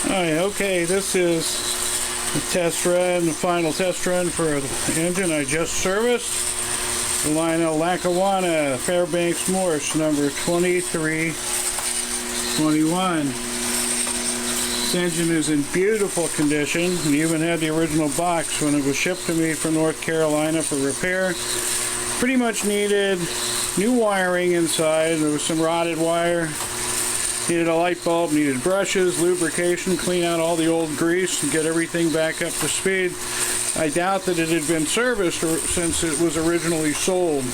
Alright, okay, this is the test run, the final test run for the engine I just serviced. The Lionel Lackawanna Fairbanks Morse number 2321. This engine is in beautiful condition. It even had the original box when it was shipped to me from North Carolina for repair. Pretty much needed new wiring inside. There was some rotted wire. Needed a light bulb, needed brushes, lubrication, clean out all the old grease and get everything back up to speed. I doubt that it had been serviced since it was originally sold,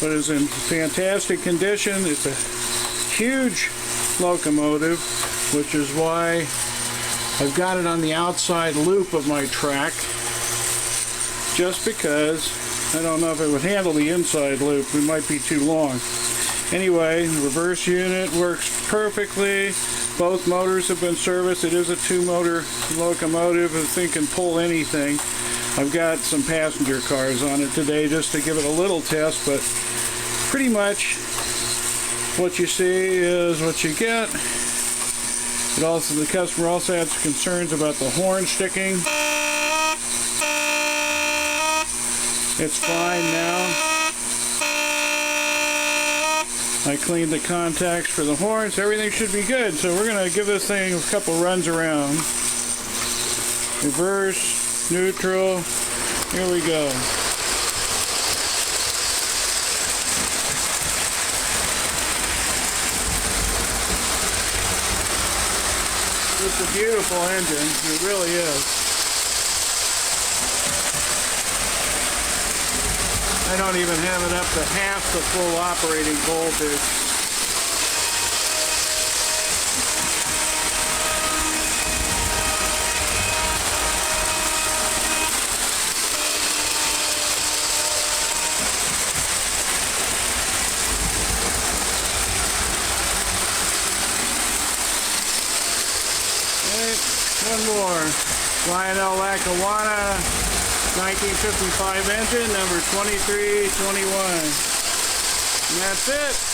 but it's in fantastic condition. It's a huge locomotive, which is why I've got it on the outside loop of my track, just because I don't know if it would handle the inside loop. It might be too long. Anyway, the reverse unit works perfectly. Both motors have been serviced. It is a two-motor locomotive. This thing can pull anything. I've got some passenger cars on it today just to give it a little test, but pretty much what you see is what you get. The customer also had some concerns about the horn sticking. It's fine now. I cleaned the contacts for the horns. Everything should be good. So we're going to give this thing a couple runs around. Reverse, neutral. Here we go. It's a beautiful engine. It really is. I don't even have it up to half the full operating voltage. Okay, one more. Lionel Lackawanna 1955 engine, number 2321. And that's it.